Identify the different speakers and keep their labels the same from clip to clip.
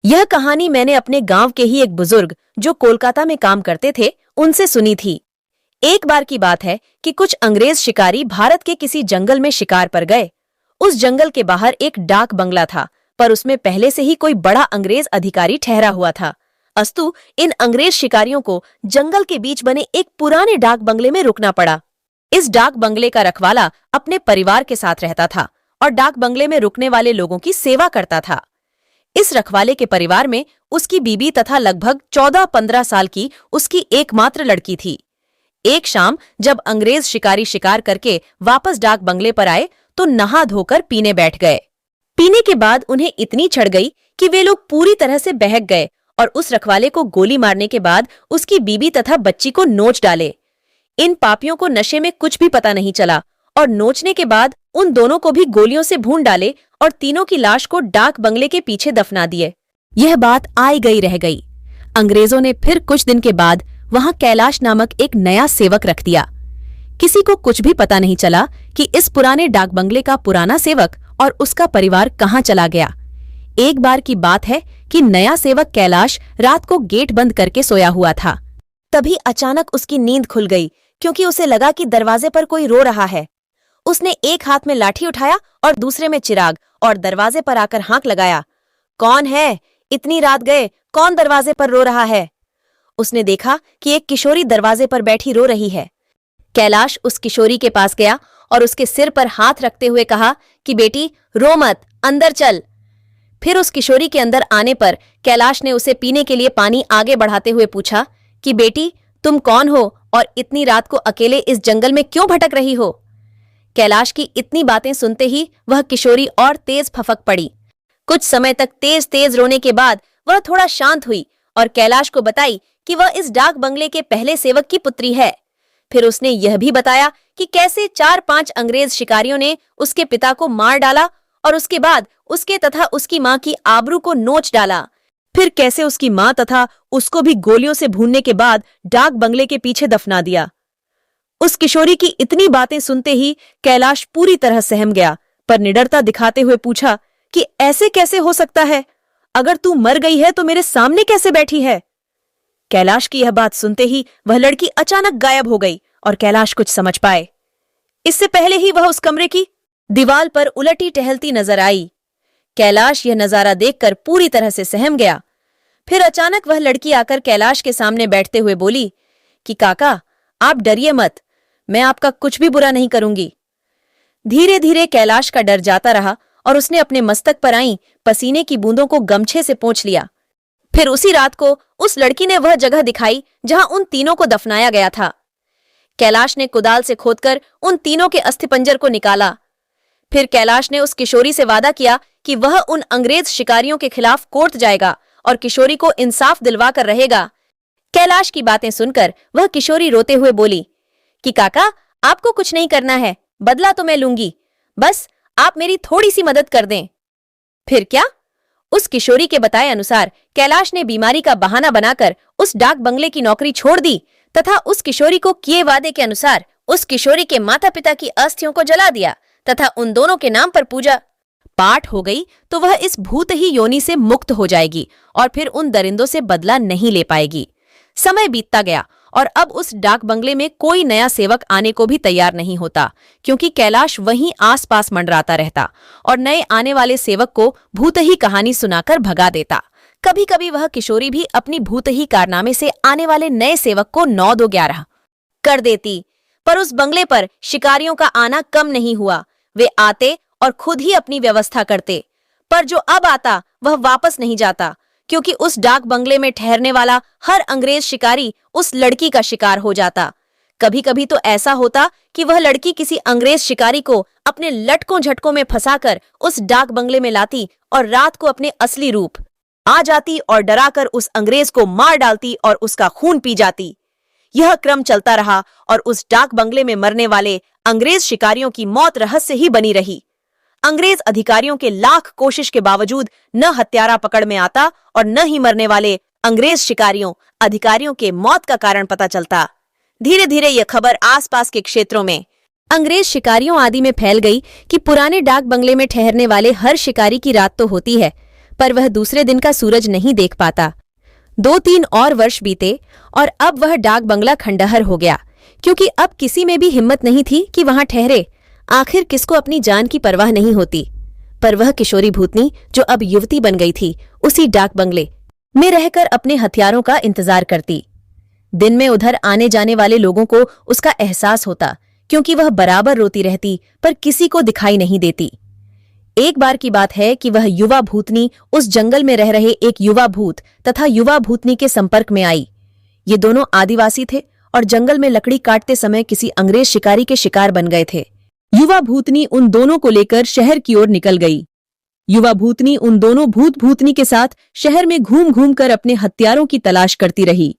Speaker 1: यह कहानी मैंने अपने गांव के ही एक बुजुर्ग जो कोलकाता में काम करते थे उनसे सुनी थी। एक बार की बात है कि कुछ अंग्रेज शिकारी भारत के किसी जंगल में शिकार पर गए। उस जंगल के बाहर एक डाक बंगला था, पर उसमें पहले से ही कोई बड़ा अंग्रेज अधिकारी ठहरा हुआ था। अस्तु इन अंग्रेज शिकारियों को जंगल के बीच बने एक पुराने डाक बंगले में रुकना पड़ा। इस डाक बंगले का रखवाला अपने परिवार के साथ रहता था और डाक बंगले में रुकने वाले लोगों की सेवा करता था। इस रखवाले के परिवार में उसकी बीबी तथा लगभग 14-15 साल की उसकी एकमात्र लड़की थी। एक शाम जब अंग्रेज शिकारी शिकार करके वापस डाक बंगले पर आए तो नहा धोकर पीने बैठ गए। पीने के बाद उन्हें इतनी चढ़ गई कि वे लोग पूरी तरह से बहक गए और उस रखवाले को गोली मारने के बाद उसकी बीबी तथा बच्ची को नोच डाले। इन पापियों को नशे में कुछ भी पता नहीं चला और नोचने के बाद उन दोनों को भी गोलियों से भून डाले और तीनों की लाश को डाक बंगले के पीछे दफना दिए। यह बात आई गई रह गई। अंग्रेजों ने फिर कुछ दिन के बाद वहां कैलाश नामक एक नया सेवक रख दिया। किसी को कुछ भी पता नहीं चला कि इस पुराने डाक बंगले का पुराना सेवक और उसका परिवार कहां चला गया। एक बार की बात है कि नया सेवक कैलाश रात को गेट बंद करके सोया हुआ था। तभी अचानक उसकी नींद खुल गई क्योंकि उसे लगा कि दरवाजे पर कोई रो रहा है। उसने एक हाथ में लाठी उठाया और दूसरे में चिराग और दरवाजे पर आकर हांक लगाया। कौन है? इतनी रात गए, कौन दरवाजे पर रो रहा है? उसने देखा कि एक किशोरी दरवाजे पर बैठी रो रही है। कैलाश उस किशोरी के पास गया और उसके सिर पर हाथ रखते हुए कहा कि बेटी रो मत, अंदर चल। फिर उस किशोरी के अंदर आने पर कैलाश ने उसे पीने के लिए पानी आगे बढ़ाते हुए पूछा कि बेटी तुम कौन हो और इतनी रात को अकेले इस जंगल में क्यों भटक रही हो? कैलाश की इतनी बातें सुनते ही वह किशोरी और तेज फफक पड़ी। कुछ समय तक तेज तेज रोने के बाद वह थोड़ा शांत हुई और कैलाश को बताई कि वह इस डाक बंगले के पहले सेवक की पुत्री है। फिर उसने यह भी बताया कि कैसे 4-5 अंग्रेज शिकारियों ने उसके पिता को मार डाला और उसके बाद उसके तथा उसकी मां की आबरू को नोच डाला। फिर कैसे उसकी मां तथा उसको भी गोलियों से भूनने के बाद डाक बंगले के पीछे दफना दिया। उस किशोरी की इतनी बातें सुनते ही कैलाश पूरी तरह सहम गया, पर निडरता दिखाते हुए पूछा कि ऐसे कैसे हो सकता है? अगर तू मर गई है तो मेरे सामने कैसे बैठी है? कैलाश की यह बात सुनते ही वह लड़की अचानक गायब हो गई और कैलाश कुछ समझ पाए। इससे पहले ही वह उस कमरे की दीवार पर उलटी टहलती नजर आई। कैलाश यह नजारा देखकर पूरी तरह से सहम गया। फिर अचानक वह लड़की आकर कैलाश के सामने बैठते हुए बोली कि काका आप डरिए मत, मैं आपका कुछ भी बुरा नहीं करूंगी। धीरे धीरे कैलाश का डर जाता रहा और उसने अपने मस्तक पर आई पसीने की बूंदों को गमछे से पोंछ लिया। फिर उसी रात को उस लड़की ने वह जगह दिखाई जहां उन तीनों को दफनाया गया था। कैलाश ने कुदाल से खोदकर उन तीनों के अस्थिपंजर को निकाला। फिर कैलाश ने उस किशोरी से वादा किया कि वह उन अंग्रेज शिकारियों के खिलाफ कोर्ट जाएगा और किशोरी को इंसाफ दिलवा कर रहेगा। कैलाश की बातें सुनकर वह किशोरी रोते हुए बोली कि काका आपको कुछ नहीं करना है, बदला तो मैं लूंगी, बस आप मेरी थोड़ी सी मदद कर दें। फिर क्या? उस किशोरी के बताए अनुसार कैलाश ने बीमारी का बहाना बनाकर उस डाक बंगले की नौकरी छोड़ दी तथा उस किशोरी को किए वादे के अनुसार उस किशोरी के माता पिता की अस्थियों को जला दिया तथा उन दोनों के नाम पर पूजा पाठ हो गई तो वह इस भूत ही योनि से मुक्त हो जाएगी और फिर उन दरिंदों से बदला नहीं ले पाएगी। समय बीतता गया और अब उस डाक बंगले में कोई नया सेवक आने को भी तैयार नहीं होता, क्योंकि कैलाश वहीं आसपास मंडराता रहता और नए आने वाले सेवक को भूत ही कहानी सुनाकर भगा देता। कभी कभी वह किशोरी भी अपनी भूत ही कारनामे से आने वाले नए सेवक को 9-2-11 कर देती, पर उस बंगले पर शिकारियों का आना कम नहीं हुआ। वे आते और खुद ही अपनी व्यवस्था करते, पर जो अब आता वह वापस नहीं जाता, क्योंकि उस डाक बंगले में ठहरने वाला हर अंग्रेज शिकारी उस लड़की का शिकार हो जाता। कभी कभी तो ऐसा होता कि वह लड़की किसी अंग्रेज शिकारी को अपने लटकों झटकों में फंसाकर उस डाक बंगले में लाती और रात को अपने असली रूप आ जाती और डराकर उस अंग्रेज को मार डालती और उसका खून पी जाती। यह क्रम चलता रहा और उस डाक बंगले में मरने वाले अंग्रेज शिकारियों की मौत रहस्य ही बनी रही। अंग्रेज अधिकारियों के लाख कोशिश के बावजूद न हत्यारा पकड़ में आता और न ही मरने वाले अंग्रेज शिकारियों अधिकारियों के मौत का कारण पता चलता। धीरे धीरे यह खबर आसपास के क्षेत्रों में अंग्रेज शिकारियों आदि में फैल गई कि पुराने डाक बंगले में ठहरने वाले हर शिकारी की रात तो होती है, पर वह दूसरे दिन का सूरज नहीं देख पाता। 2-3 और वर्ष बीते और अब वह डाक बंगला खंडहर हो गया, क्योंकि अब किसी में भी हिम्मत नहीं थी कि वहां ठहरे। आखिर किसको अपनी जान की परवाह नहीं होती। पर वह किशोरी भूतनी जो अब युवती बन गई थी, उसी डाक बंगले में रहकर अपने हथियारों का इंतजार करती। दिन में उधर आने जाने वाले लोगों को उसका एहसास होता, क्योंकि वह बराबर रोती रहती पर किसी को दिखाई नहीं देती। एक बार की बात है कि वह युवा भूतनी उस जंगल में रह रहे एक युवा भूत तथा युवा भूतनी के संपर्क में आई। ये दोनों आदिवासी थे और जंगल में लकड़ी काटते समय किसी अंग्रेज शिकारी के शिकार बन गए थे। युवा भूतनी उन दोनों को लेकर शहर की ओर निकल गई। युवा भूतनी उन दोनों भूत भूतनी के साथ शहर में घूम घूम कर अपने हथियारों की तलाश करती रही।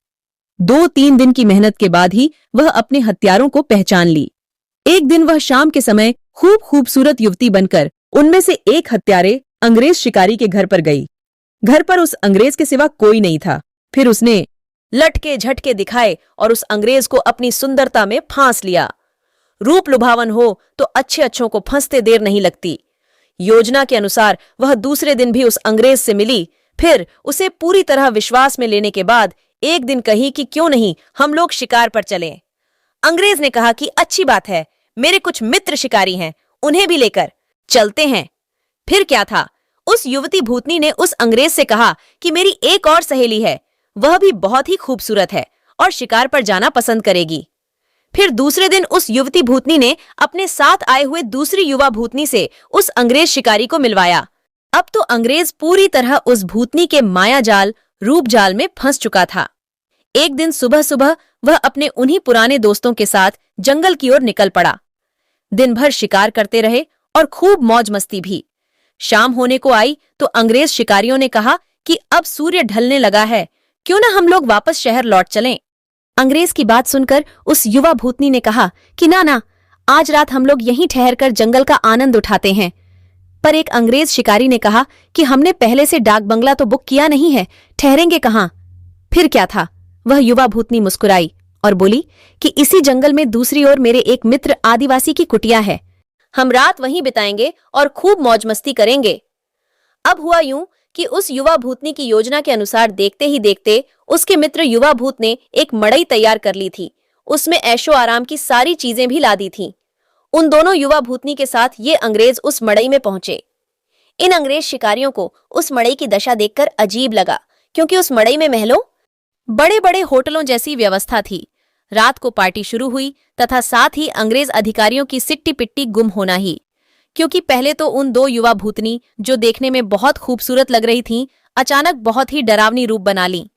Speaker 1: 2-3 दिन की मेहनत के बाद ही वह अपने हथियारों को पहचान ली। एक दिन वह शाम के समय खूब खूबसूरत युवती बनकर उनमें से एक हत्यारे अंग्रेज शिकारी के घर पर गई। घर पर उस अंग्रेज के सिवा कोई नहीं था। फिर उसने लटके झटके दिखाए और उस अंग्रेज को अपनी सुंदरता में फांस लिया। रूप लुभावन हो तो अच्छे अच्छों को फंसते देर नहीं लगती। योजना के अनुसार वह दूसरे दिन भी उस अंग्रेज से मिली। फिर उसे पूरी तरह विश्वास में लेने के बाद एक दिन कही कि क्यों नहीं हम लोग शिकार पर चलें। अंग्रेज ने कहा कि अच्छी बात है, मेरे कुछ मित्र शिकारी हैं, उन्हें भी लेकर चलते हैं। फिर क्या था, उस युवती भूतनी ने उस अंग्रेज से कहा कि मेरी एक और सहेली है, वह भी बहुत ही खूबसूरत है और शिकार पर जाना पसंद करेगी। फिर दूसरे दिन उस युवती भूतनी ने अपने साथ आए हुए दूसरी युवा भूतनी से उस अंग्रेज शिकारी को मिलवाया। अब तो अंग्रेज पूरी तरह उस भूतनी के माया जाल रूप जाल में फंस चुका था। एक दिन सुबह सुबह वह अपने उन्हीं पुराने दोस्तों के साथ जंगल की ओर निकल पड़ा। दिन भर शिकार करते रहे और खूब मौज मस्ती भी। शाम होने को आई तो अंग्रेज शिकारियों ने कहा कि अब सूर्य ढलने लगा है, क्यों ना हम लोग वापस शहर लौट चलें। अंग्रेज की बात सुनकर उस युवा भूतनी ने कहा कि ना, आज रात हम लोग यहीं ठहरकर जंगल का आनंद उठाते हैं। पर एक अंग्रेज शिकारी ने कहा कि हमने पहले से डाक बंगला तो बुक किया नहीं है, ठहरेंगे कहाँ। फिर क्या था, वह युवा भूतनी मुस्कुराई और बोली कि इसी जंगल में दूसरी ओर मेरे एक मित्र आदिवासी की कुटिया है, हम रात वहीं बिताएंगे और खूब मौज मस्ती करेंगे। अब हुआ यूं कि उस युवा भूतनी की योजना के अनुसार देखते ही देखते उसके मित्र युवा भूत ने एक मड़ई तैयार कर ली थी। उसमें ऐशो आराम की सारी चीजें भी ला दी थीं। उन दोनों युवा भूतनी के साथ ये अंग्रेज उस मड़ई में पहुंचे। इन अंग्रेज शिकारियों को उस मड़ई की दशा देखकर अजीब लगा, क्योंकि उस मड़ई में महलों, बड़े बड़े होटलों जैसी व्यवस्था थी। रात को पार्टी शुरू हुई तथा साथ ही अंग्रेज अधिकारियों की सिट्टी पिट्टी गुम होना ही, क्योंकि पहले तो उन दो युवा भूतनी जो देखने में बहुत खूबसूरत लग रही थीं, अचानक बहुत ही डरावनी रूप बना ली।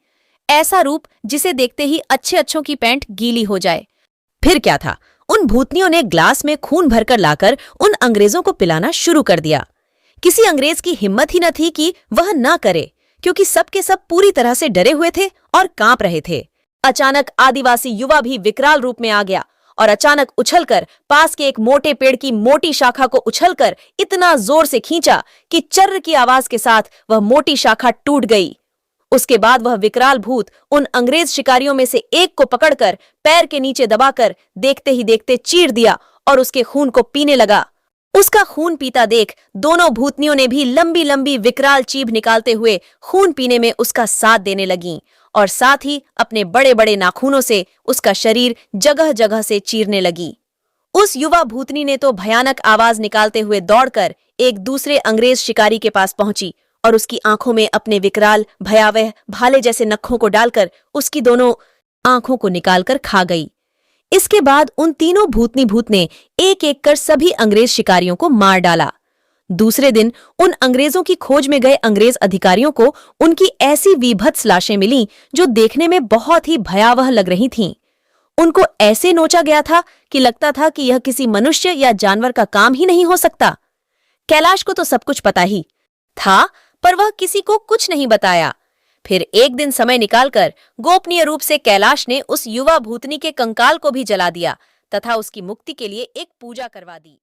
Speaker 1: ऐसा रूप जिसे देखते ही अच्छे अच्छों की पैंट गीली हो जाए। फिर क्या था, उन भूतनियों ने ग्लास में खून भरकर लाकर उन अंग्रेजों को पिलाना शुरू कर दिया। किसी अंग्रेज की हिम्मत ही न थी कि वह न करे, क्योंकि सब के सब पूरी तरह से डरे हुए थे और कांप रहे थे। अचानक आदिवासी युवा भी विकराल रूप में आ गया और अचानक उछलकर पास के एक मोटे पेड़ की मोटी शाखा को उछलकर इतना जोर से खींचा कि चर्र की आवाज के साथ वह मोटी शाखा टूट गई। उसके बाद वह विकराल भूत उन अंग्रेज शिकारियों में से एक को पकड़कर पैर के नीचे दबाकर देखते ही देखते चीर दिया और उसके खून को पीने लगा। उसका खून पीता देख दोनों भूतनियों ने भी लंबी लंबी विकराल चीभ निकालते हुए खून पीने में उसका साथ देने लगीं और साथ ही अपने बड़े बड़े नाखूनों से उसका शरीर जगह जगह से चीरने लगी। उस युवा भूतनी ने तो भयानक आवाज निकालते हुए दौड़कर एक दूसरे अंग्रेज शिकारी के पास पहुंची और उसकी आंखों में अपने विकराल भयावह भाले जैसे नखों को डालकर उसकी दोनों आंखों को निकालकर खा गई। इसके बाद उन तीनों भूतनी भूत ने एक एक कर सभी अंग्रेज शिकारियों को मार डाला। दूसरे दिन उन अंग्रेजों की खोज में गए अंग्रेज अधिकारियों को उनकी ऐसी वीभत्स लाशें मिली जो देखने में बहुत ही भयावह लग रही थीं। उनको ऐसे नोचा गया था कि लगता था कि यह किसी मनुष्य या जानवर का काम ही नहीं हो सकता। कैलाश को तो सब कुछ पता ही था, पर वह किसी को कुछ नहीं बताया। फिर एक दिन समय निकालकर गोपनीय रूप से कैलाश ने उस युवा भूतनी के कंकाल को भी जला दिया तथा उसकी मुक्ति के लिए एक पूजा करवा दी।